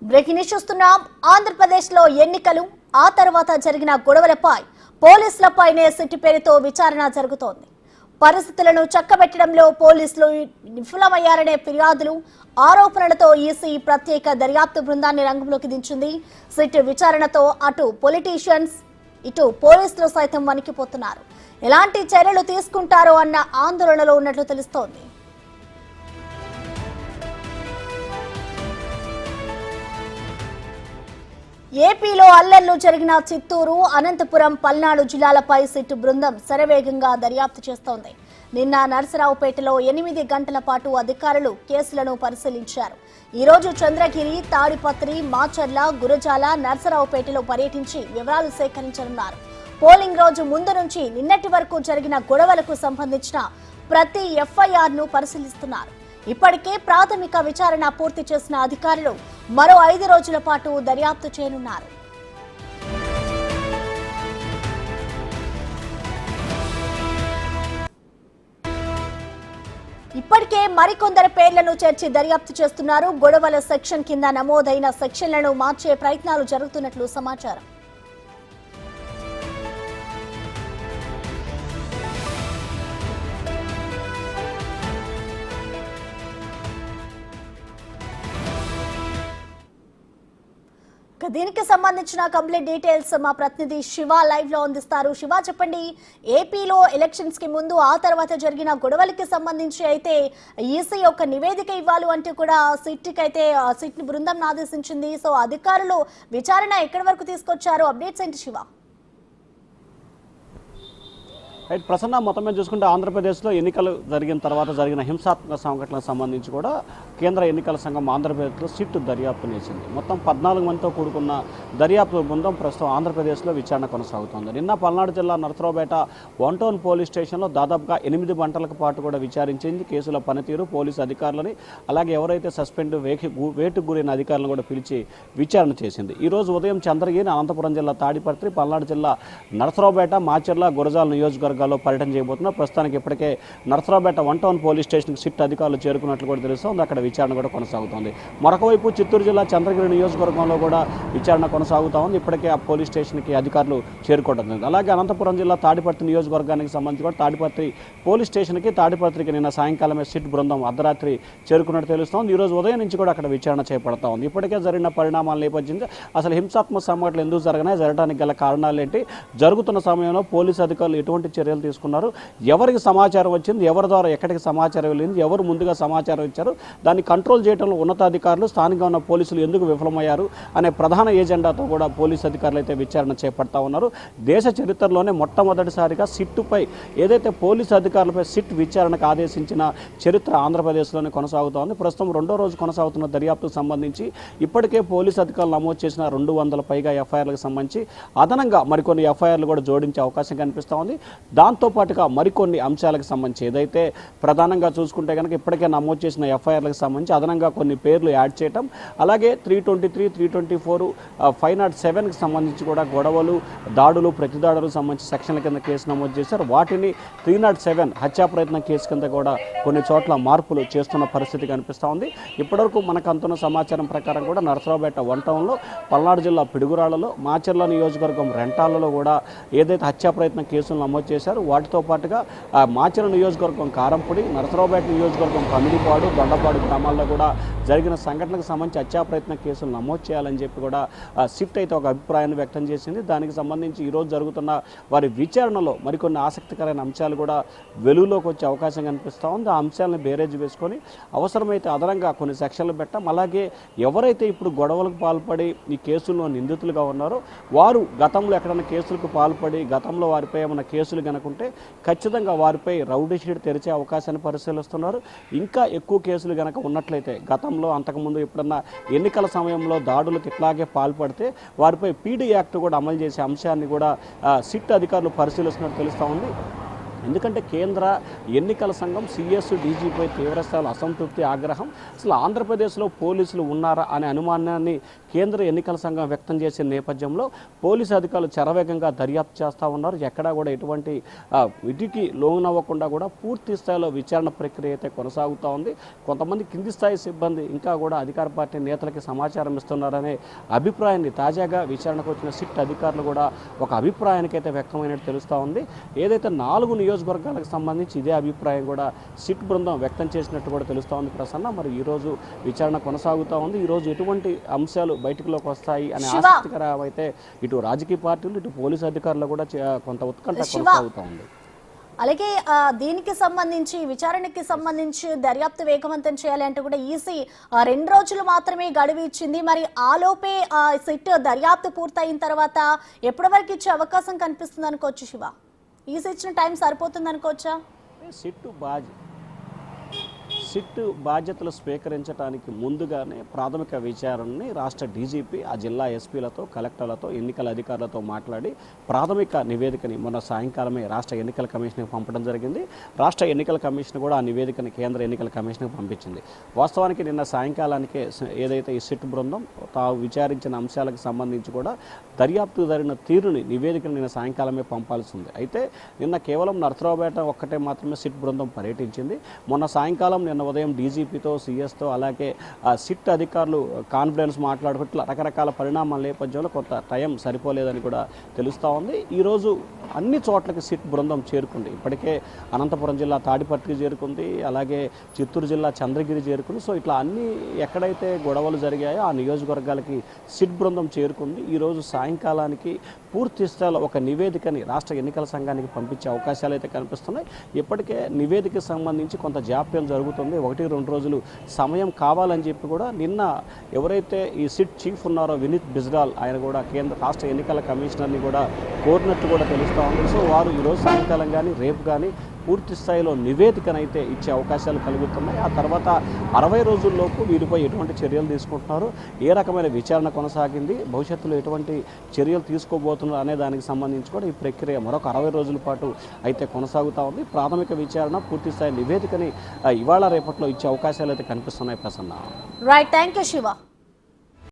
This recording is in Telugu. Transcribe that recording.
బ్రేకింగ్ న్యూస్ చూస్తున్నాం. ఆంధ్రప్రదేశ్లో ఎన్నికలు ఆ తర్వాత జరిగిన గొడవలపై పోలీసులపైనే సిట్ పేరుతో విచారణ జరుగుతోంది. పరిస్థితులను చక్కబెట్టడంలో పోలీసులు విఫలమయ్యారనే ఫిర్యాదులు, ఆరోపణలతో ఈసీ ప్రత్యేక దర్యాప్తు బృందాన్ని రంగంలోకి దించింది. సిట్ విచారణతో అటు పొలిటీషియన్స్ ఇటు పోలీసులు సైతం వణికిపోతున్నారు. ఎలాంటి చర్యలు తీసుకుంటారో అన్న ఆందోళనలో ఉన్నట్లు తెలుస్తోంది. ఏపీలో అల్లర్లు జరిగిన చిత్తూరు, అనంతపురం, పల్నాడు జిల్లాలపై సిట్ బృందం శరవేగంగా దర్యాప్తు చేస్తోంది. నిన్న నరసరావుపేటలో 8 గంటల పాటు అధికారులు కేసులను పరిశీలించారు. ఈ రోజు చంద్రగిరి, తాడిపత్రి, మాచర్ల, గురజాల, నరసరావుపేటలో పర్యటించి వివరాలు సేకరించనున్నారు. పోలింగ్ రోజు ముందు నుంచి నిన్నటి వరకు జరిగిన గొడవలకు సంబంధించిన ప్రతి ఎఫ్ఐఆర్ను పరిశీలిస్తున్నారు. ఇప్పటికే ప్రాథమిక విచారణ పూర్తి చేసిన అధికారులు మరో 5 రోజుల పాటు దర్యాప్తు చేయనున్నారు. ఇప్పటికే మరికొందరు పేర్లను చేర్చి దర్యాప్తు చేస్తున్నారు. గొడవల సెక్షన్ కింద నమోదైన సెక్షన్లను మార్చే ప్రయత్నాలు జరుగుతున్నట్లు సమాచారం. దీనికి సంబంధించిన కంప్లీట్ డీటెయిల్స్ మా ప్రతినిధి శివ లైవ్ లో అందిస్తారు. శివ, చెప్పండి, ఏపీలో ఎలక్షన్స్ కి ముందు ఆ తర్వాత జరిగిన గొడవలకి సంబంధించి అయితే ఈసీ ఒక నివేదిక ఇవ్వాలి అంటూ కూడా సిట్ బృందం ఆదేశించింది. సో అధికారులు విచారణ ఎక్కడి వరకు తీసుకొచ్చారు? అప్డేట్స్ ఏంటి శివ? రైట్ ప్రసన్న, మొత్తం మీద చూసుకుంటే ఆంధ్రప్రదేశ్లో ఎన్నికలు జరిగిన తర్వాత జరిగిన హింసాత్మక సంఘటనలకు సంబంధించి కూడా కేంద్ర ఎన్నికల సంఘం ఆంధ్రప్రదేశ్లో సిట్ దర్యాప్తు చేసింది. మొత్తం 14 మందితో కూడుకున్న దర్యాప్తు బృందం ప్రస్తుతం ఆంధ్రప్రదేశ్లో విచారణ కొనసాగుతోంది. నిన్న పల్నాడు జిల్లా నరసరావుపేట 1 టౌన్ పోలీస్ స్టేషన్లో దాదాపుగా 8 గంటల పాటు కూడా విచారించింది. కేసుల పనితీరు, పోలీసు అధికారులని, అలాగే ఎవరైతే సస్పెండ్ వేటుకు గురైన అధికారులను కూడా పిలిచి విచారణ చేసింది. ఈరోజు ఉదయం చంద్రగిరి, అనంతపురం జిల్లా తాడిపత్రి, పల్నాడు జిల్లా నరసరావుపేట, మాచర్ల, గురజాల నియోజకవర్గ పర్యటన చేయబోతున్నారు. ప్రస్తుతానికి ఇప్పటికే నరసరావుపేట 1 టౌన్ పోలీస్ స్టేషన్కి సిట్ అధికారులు చేరుకున్నట్లు కూడా తెలుస్తోంది. అక్కడ విచారణ కూడా కొనసాగుతోంది. మరొక వైపు చిత్తూరు జిల్లా చంద్రగిరి నియోజకవర్గంలో కూడా విచారణ కొనసాగుతూ ఉంది. ఇప్పటికే ఆ పోలీస్ స్టేషన్కి అధికారులు చేరుకోవడం జరిగింది. అలాగే అనంతపురం జిల్లా తాడిపత్రి నియోజకవర్గానికి సంబంధించి కూడా తాడిపత్రి పోలీస్ స్టేషన్కి తాడిపత్రికి నిన్న సాయంకాలమే సిట్ బృందం అర్ధరాత్రి చేరుకున్నట్టు తెలుస్తోంది. ఈరోజు ఉదయం నుంచి కూడా అక్కడ విచారణ చేపడతా ఉంది. ఇప్పటికే జరిగిన పరిణామాల నేపథ్యంగా అసలు హింసాత్మక సంఘటనలు ఎందుకు జరగడానికి గల కారణాలు ఏంటి, జరుగుతున్న సమయంలో పోలీసు అధికారులు ఎటువంటి చర్యలు తీసుకున్నారు, ఎవరికి సమాచారం వచ్చింది, ఎవరి ద్వారా ఎక్కడికి సమాచారం వెళ్ళింది, ఎవరు ముందుగా సమాచారం ఇచ్చారు, దాన్ని కంట్రోల్ చేయడంలో ఉన్నతాధికారులు, స్థానికంగా ఉన్న పోలీసులు ఎందుకు విఫలమయ్యారు అనే ప్రధాన ఏజెండాతో కూడా పోలీసు అధికారులు అయితే విచారణ చేపడతా ఉన్నారు. దేశ చరిత్రలోనే మొట్టమొదటిసారిగా సిట్టుపై ఏదైతే పోలీసు అధికారులపై సిట్ విచారణకు ఆదేశించిన చరిత్ర ఆంధ్రప్రదేశ్లోనే కొనసాగుతోంది. ప్రస్తుతం 2వ రోజు కొనసాగుతున్న దర్యాప్తుకు సంబంధించి ఇప్పటికే పోలీసు అధికారులు నమోదు చేసిన 200 పైగా ఎఫ్ఐఆర్లకు సంబంధించి అదనంగా మరికొన్ని ఎఫ్ఐఆర్లు కూడా జోడించే అవకాశం కనిపిస్తూ ఉంది. దాంతోపాటుగా మరికొన్ని అంశాలకు సంబంధించి ఏదైతే ప్రధానంగా చూసుకుంటే కనుక ఇప్పటికే నమోదు చేసిన ఎఫ్ఐఆర్లకు సంబంధించి అదనంగా కొన్ని పేర్లు యాడ్ చేయటం, అలాగే 323, 324, 507కి సంబంధించి కూడా గొడవలు, దాడులు, ప్రతిదాడులకు సంబంధించి సెక్షన్ల కింద కేసు నమోదు చేశారు. వాటిని 307 హత్యా ప్రయత్నం కేసు కింద కూడా కొన్ని చోట్ల మార్పులు చేస్తున్న పరిస్థితి కనిపిస్తూ ఉంది. ఇప్పటివరకు మనకు అందుతున్న సమాచారం ప్రకారం కూడా నరసరావుపేట 1 టౌన్లో, పల్నాడు జిల్లా పిడుగురాళ్లలో, మాచర్ల నియోజకవర్గం రెంటాలలో కూడా ఏదైతే హత్యా ప్రయత్నం కేసులు నమోదు చేశారు. వాటితో పాటుగా మాచర్ల నియోజకవర్గం కారంపూడి, నరసరావుపేట నియోజకవర్గం పమిడిపాడు, దొండపాడు గ్రామాల్లో కూడా జరిగిన సంఘటనకు సంబంధించి హత్యా ప్రయత్న కేసులు నమోదు చేయాలని చెప్పి కూడా సిట్ అయితే ఒక అభిప్రాయాన్ని వ్యక్తం చేసింది. దానికి సంబంధించి ఈరోజు జరుగుతున్న వారి విచారణలో మరికొన్ని ఆసక్తికరమైన అంశాలు కూడా వెలుగులోకి వచ్చే అవకాశం కనిపిస్తూ ఉంది. ఆ అంశాలను బేరేజ్ వేసుకొని అవసరమైతే అదనంగా కొన్ని సెక్షన్లు పెట్టాం. అలాగే ఎవరైతే ఇప్పుడు గొడవలకు పాల్పడి ఈ కేసుల్లో నిందితులుగా ఉన్నారో వారు గతంలో ఎక్కడైనా కేసులకు పాల్పడి గతంలో వారిపై ఏమైనా కేసులు కనుకుంటే ఖచ్చితంగా వారిపై రౌడీ షీట్ తెరిచే అవకాశాన్ని పరిశీలిస్తున్నారు. ఇంకా ఎక్కువ కేసులు కనుక ఉన్నట్లయితే, గతంలో అంతకుముందు ఎప్పుడన్నా ఎన్నికల సమయంలో దాడులకు ఇట్లాగే పాల్పడితే వారిపై పీడీ యాక్ట్ కూడా అమలు చేసే అంశాన్ని కూడా సిట్ అధికారులు పరిశీలిస్తున్నట్టు తెలుస్తూ ఉంది. ఎందుకంటే కేంద్ర ఎన్నికల సంఘం సిఎస్ డీజీపై తీవ్రస్థాయిలో అసంతృప్తి, ఆగ్రహం, అసలు ఆంధ్రప్రదేశ్లో పోలీసులు ఉన్నారా అనే అనుమానాన్ని కేంద్ర ఎన్నికల సంఘం వ్యక్తం చేసిన నేపథ్యంలో పోలీసు అధికారులు శరవేగంగా దర్యాప్తు చేస్తూ ఉన్నారు. ఎక్కడా కూడా ఎటువంటి విధికి లోనవ్వకుండా కూడా పూర్తి స్థాయిలో విచారణ ప్రక్రియ అయితే కొనసాగుతూ ఉంది. కొంతమంది కింది స్థాయి సిబ్బంది ఇంకా కూడా అధికార పార్టీ నేతలకి సమాచారం ఇస్తున్నారనే అభిప్రాయాన్ని తాజాగా విచారణకు వచ్చిన సిట్ అధికారులు కూడా ఒక అభిప్రాయానికైతే వ్యక్తమైనట్టు తెలుస్తూ ఉంది. ఏదైతే 4 నియోజకవర్గాలకు సంబంధించి ఇదే అభిప్రాయం కూడా సిట్ బృందం వ్యక్తం చేసినట్టు కూడా తెలుస్తూ ఉంది ప్రసన్న. మరి ఈరోజు విచారణ కొనసాగుతూ ఉంది. ఈరోజు ఎటువంటి అంశాలు బయటకులోకి వస్తాయి అనే ఆసక్తికరం అయితే ఇటు రాజకీయ పార్టీలు ఇటు పోలీసు అధికారులు కూడా కొంత ఉత్కంఠ కొనసాగుతూ ఉంది. అలాగే దీనికి సంబంధించి విచారణకి సంబంధించి దర్యాప్తు వేగవంతం చేయాలి అంటే కూడా ఈసీ 2 రోజులు మాత్రమే గడువు ఇచ్చింది. మరి ఆలోపే సిట్ దర్యాప్తు పూర్తయిన తర్వాత ఎప్పటి వరకు ఇచ్చే అవకాశం కనిపిస్తుంది అనుకోవచ్చు శివ? ఈసీ ఇచ్చిన టైం సరిపోతుంది అనుకోవచ్చా? సిట్ బాధ్యతలు స్వీకరించడానికి ముందుగానే ప్రాథమిక విచారణని రాష్ట్ర డీజీపీ ఆ జిల్లా ఎస్పీలతో కలెక్టర్లతో ఎన్నికల అధికారులతో మాట్లాడి ప్రాథమిక నివేదికని మొన్న సాయంకాలమే రాష్ట్ర ఎన్నికల కమిషన్కి పంపడం జరిగింది. రాష్ట్ర ఎన్నికల కమిషన్ కూడా ఆ నివేదికని కేంద్ర ఎన్నికల కమిషన్కి పంపించింది. వాస్తవానికి నిన్న సాయంకాలానికే ఏదైతే ఈ సిట్ బృందం తాము విచారించిన అంశాలకు సంబంధించి కూడా దర్యాప్తు జరిగిన తీరుని నివేదికను నిన్న సాయంకాలమే పంపాల్సి ఉంది. అయితే నిన్న కేవలం నరసరావుపేట ఒక్కటే మాత్రమే సిట్ బృందం పర్యటించింది. మొన్న సాయంకాలం నిన్న ఉదయం డీజీపీతో సీఎస్తో అలాగే సిట్ అధికారులు కాన్ఫరెన్స్ మాట్లాడుకుంటూ రకరకాల పరిణామాల నేపథ్యంలో కొంత టైం సరిపోలేదని కూడా తెలుస్తూ ఉంది. ఈరోజు అన్ని చోట్లకి సిట్ బృందం చేరుకుంది. ఇప్పటికే అనంతపురం జిల్లా తాడిపత్రికి చేరుకుంది, అలాగే చిత్తూరు జిల్లా చంద్రగిరి చేరుకుంది. సో ఇట్లా అన్ని ఎక్కడైతే గొడవలు జరిగాయో ఆ నియోజకవర్గాలకి సిట్ బృందం చేరుకుంది. ఈరోజు సాయంకాలానికి పూర్తి స్థాయిలో ఒక నివేదికని రాష్ట్ర ఎన్నికల సంఘానికి పంపించే అవకాశాలు అయితే కనిపిస్తున్నాయి. ఇప్పటికే నివేదికకు సంబంధించి కొంత జాప్యం జరుగుతుంది. 1-2 రోజులు సమయం కావాలని చెప్పి కూడా నిన్న ఎవరైతే ఈ సిట్ చీఫ్ ఉన్నారో వినీత్ బిజ్రాల్ ఆయన కూడా రాష్ట్ర ఎన్నికల కమిషనర్ని కూడా కోరినట్టు కూడా తెలుస్తూ ఉంది. సో వారు ఈరోజు సాయంకాలం కానీ రేపు కానీ పూర్తి స్థాయిలో నివేదికనైతే ఇచ్చే అవకాశాలు కలుగుతున్నాయి. ఆ తర్వాత 60 రోజుల్లోపు వీరిపై ఎటువంటి చర్యలు తీసుకుంటున్నారు, ఏ రకమైన విచారణ కొనసాగింది, భవిష్యత్తులో ఎటువంటి చర్యలు తీసుకోబోతున్నారు అనే దానికి సంబంధించి కూడా ఈ ప్రక్రియ మరొక 60 రోజుల పాటు అయితే కొనసాగుతూ ఉంది. ప్రాథమిక విచారణ పూర్తి స్థాయి నివేదికని ఇవాళ రేపట్లో ఇచ్చే అవకాశాలు అయితే కనిపిస్తున్నాయి Prasanna. Right, thank you Shiva.